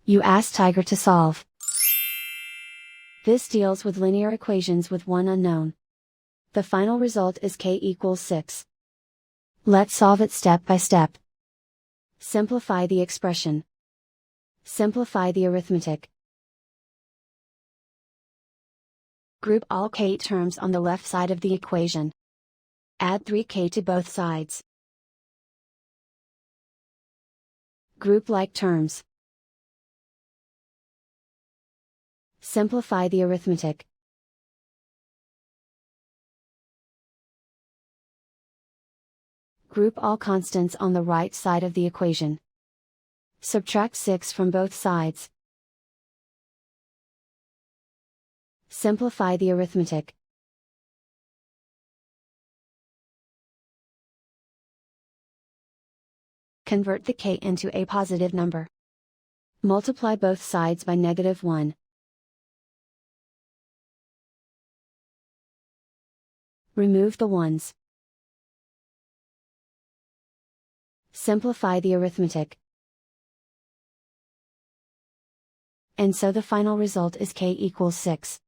You ask Tiger to solve. This deals with linear equations with one unknown. The final result is k equals 6. Let's solve it step by step. Simplify the expression. Simplify the arithmetic. Group all k terms on the left side of the equation. Add 3k to both sides. Group like terms. Simplify the arithmetic. Group all constants on the right side of the equation. Subtract 6 from both sides. Simplify the arithmetic. Convert the k into a positive number. Multiply both sides by -1. Remove the ones. Simplify the arithmetic. And so the final result is k equals 6.